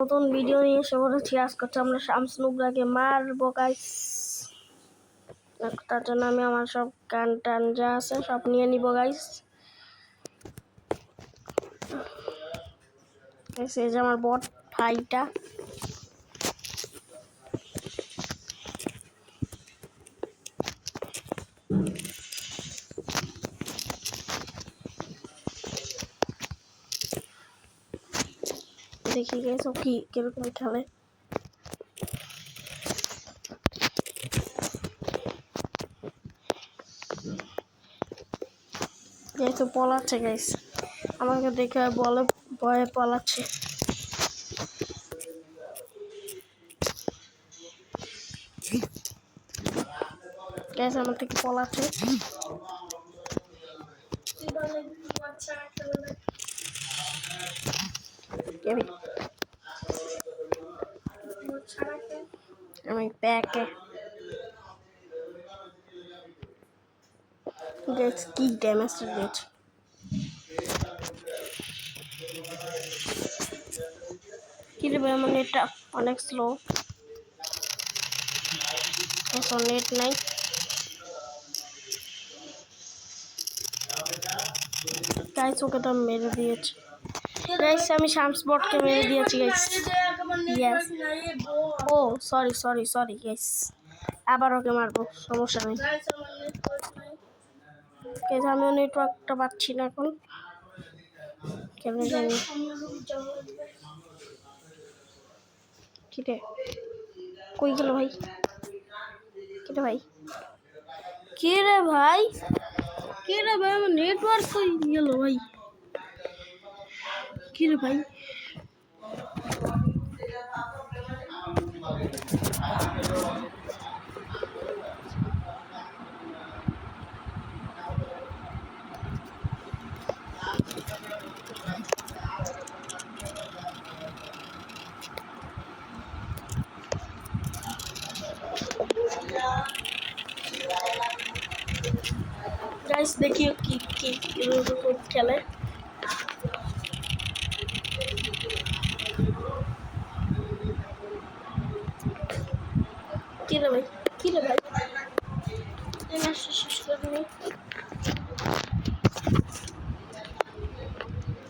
নতুন ভিডিও নিয়ে এসে বলেছি। আজকে আমরা শামস নুবরাকে মারবো গাইস। তার জন্য আমি আমার সব গান টান যা আছে সব নিয়ে নিব গাইস। এই যে আমার বট ভাইটা, দেখি গাইস ও কিরকম খেলে। গাইস ও পলাচ্ছে গাইস, আমাকে দেখে বলে ভয়ে পলাচ্ছে। গাইস আমার থেকে পলাচ্ছে। আমি প্যাকে গাইস কি ড্যামেজ দিয়েছে। কি রে ভাই, আমার নেটটা অনেক স্লো, নেট নাই গাইস। ওকে তো মেরে দিয়েছি গাইস, আমি শামস বটকে মেরে দিয়েছি গাইস। ইয়েস, ও সরি সরি সরি গাইস, আবার ওকে মারবো, সমস্যা নেই গাইস। আমি নেটওয়ার্কটা পাচ্ছি না এখন, কেন জানি। কি রে, কই গেল ভাই? কি রে ভাই, কি রে ভাই, কি রে ভাই, আমার নেটওয়ার্ক কই গেল ভাই? কি রে ভাই, গাইস দেখি কি কি খেলে। কি রে ভাই, কি রে ভাই,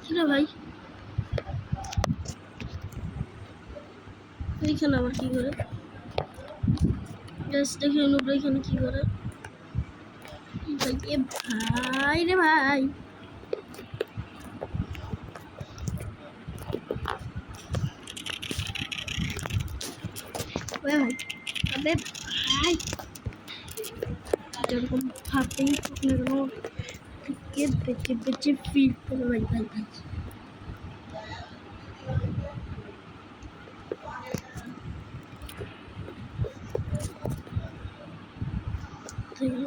কি রে ভাই, এইখানে আবার কি করে? গাইস দেখি নুবরা এখানে কি করে। ভাই রে ভাই, ভাই আবে ভাই, যেরকম ভাবতেই আপনার থেকে বেঁচে বেঁচে ফিল করে ভাই ভাই ভাই।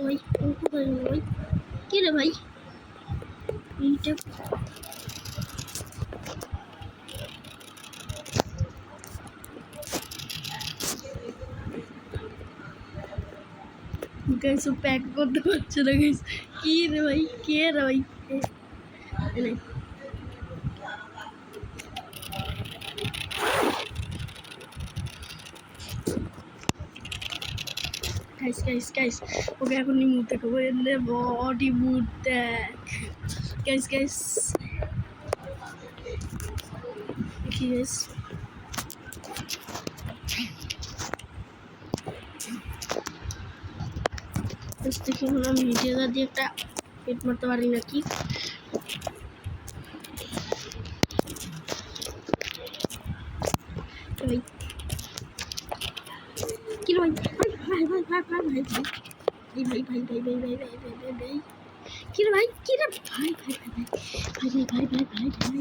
ভাই কোথায় গেল ভাই? কি রে ভাই, এইটা গাইস প্যাক করতে পারছে না গাইস। কি রে ভাই, কে রে ভাই? গাইস গাইস গাইস ওকে এখন মুখ দেখাবো, এনে বডি মুড দেখ গাইস। গাইস দেখি গাইস, দেখি আমি ভিডিওটা দিয়ে একটা পেট মারতে পারি নাকি। ভাই কি ভাই, ভাই ভাই ভাই ভাই ভাই ভাই ভাই ভাই ভাই ভাই ভাই ভাই ভাই ভাই ভাই কি রে ভাই, কি রে ভাই ভাই ভাই ভাই ভাই ভাই ভাই ভাই ভাই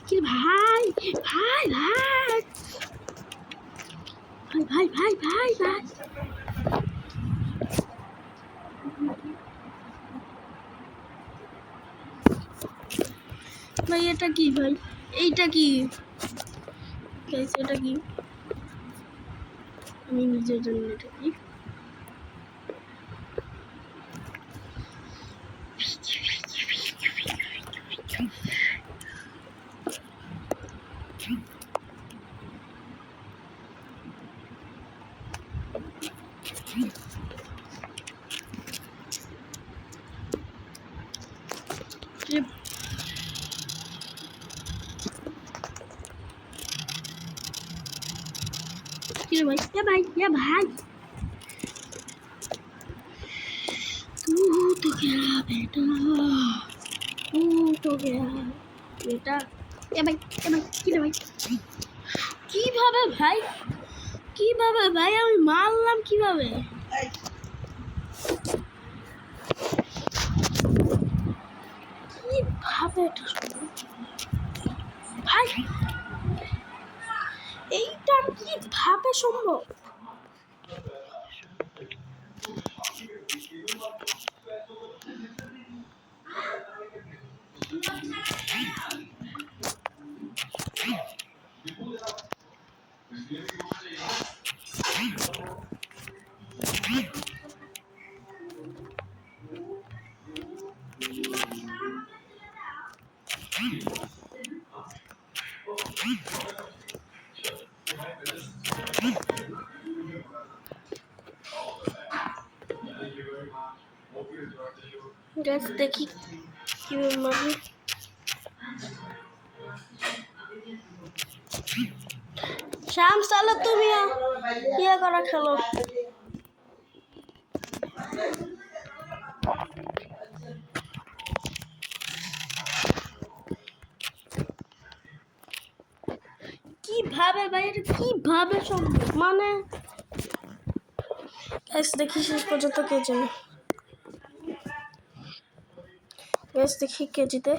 কি রে ভাই ভাই ভাই ভাই ভাই ভাই ভাই ভাই এটা কি ভাই, এইটা কি গাইস, এটা কি? আমি নিজের জন্য এটা কি? ये भाई ये भाई ये भाई तू तो गया बेटा तू तो गया बेटा ये भाई ये भाई কিভাবে ভাই কিভাবে ভাই আমি মারলাম কিভাবে কিভাবে এটা ভাই এইটা কিভাবে সম্ভব গাছ দেখি কিভাবে মারবে শাম চলো তুমি ইয়ে করা খেলো কিভাবে ভাই এটা কিভাবে সম্ভব মানে গাছ দেখি শেষ পর্যন্ত কে জানে গাছ দেখি কে জিতে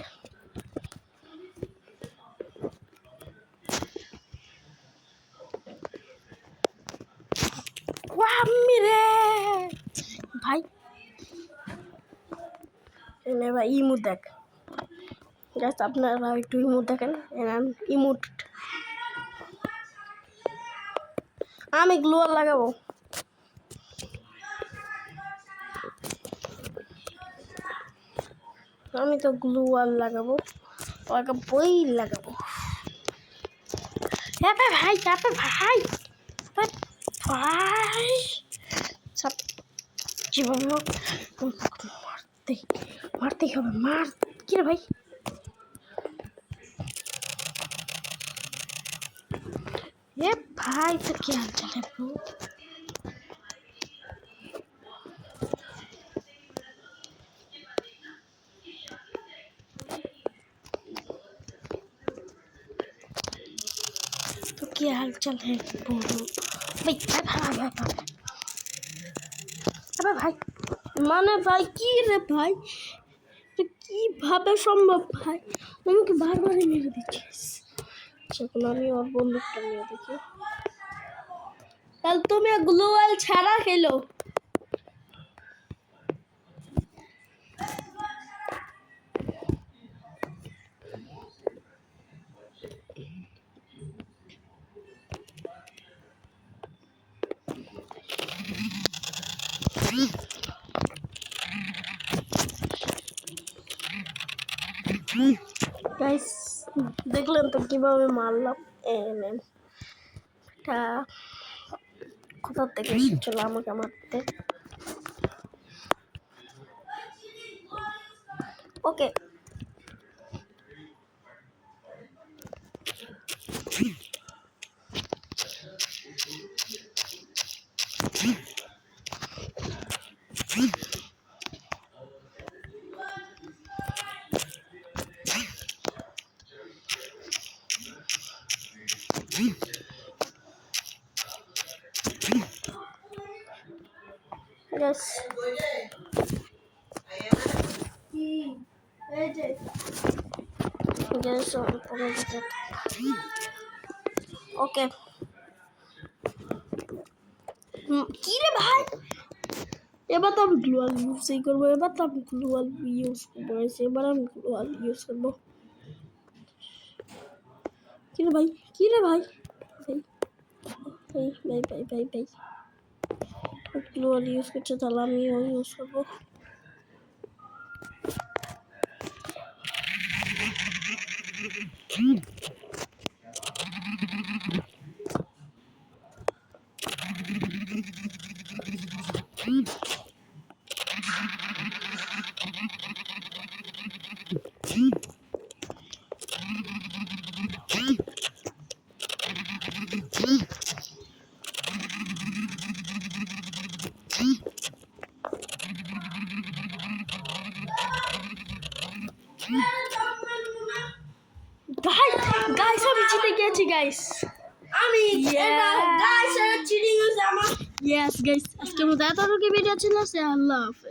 রে ভাই এনে ভাই ইমোট দেখ গাছ আপনারা একটু ইমোট দেখেন ইমোট আমি গ্লোয়াল লাগাবো আমি তো গ্লোয়াল লাগাবো লাগাবো হ্যাঁ ভাই ভাই ভাই সব যেভাবে হোক মারতেই হবে কি রে ভাই এ ভাই তো কি হাল চাল है ब्रो तो क्या हाल चाल है ब्रो भाई अबे भाई মানে ভাই কি রে ভাই কিভাবে সম্ভব ভাই আমাকে বারবারই মেরে দিচ্ছিস সেগুলো আমি ওর বন্দুকটা নিয়ে দেখি তাহলে তুমি গ্লোয়াল ছাড়া খেলো গাইস দেখলেন তো কিভাবে মারলাম এটা কোথা থেকে এসেছিল আমাকে মারতে ওকে Yes. Yes, okay. কি রে ভাই এবার তো আমি গ্লোয়াল ইউজ করবো এবার তো আমি গ্লোয়াল ইউজ করবো এবার আমি গ্লোয়াল ইউজ করবো কি রে ভাই ভাই গ্লোয়াল ইউজ করছে তাহলে আমিও ইউজ করবো গাইস আমি জিতে গেছি গাইস আমি Yeah. গাইস চিটিং হইছে আমার ইয়েস গাইস আজকে মতো এতটুকু ভিডিও ছিল সে আল্লাহ হাফেজ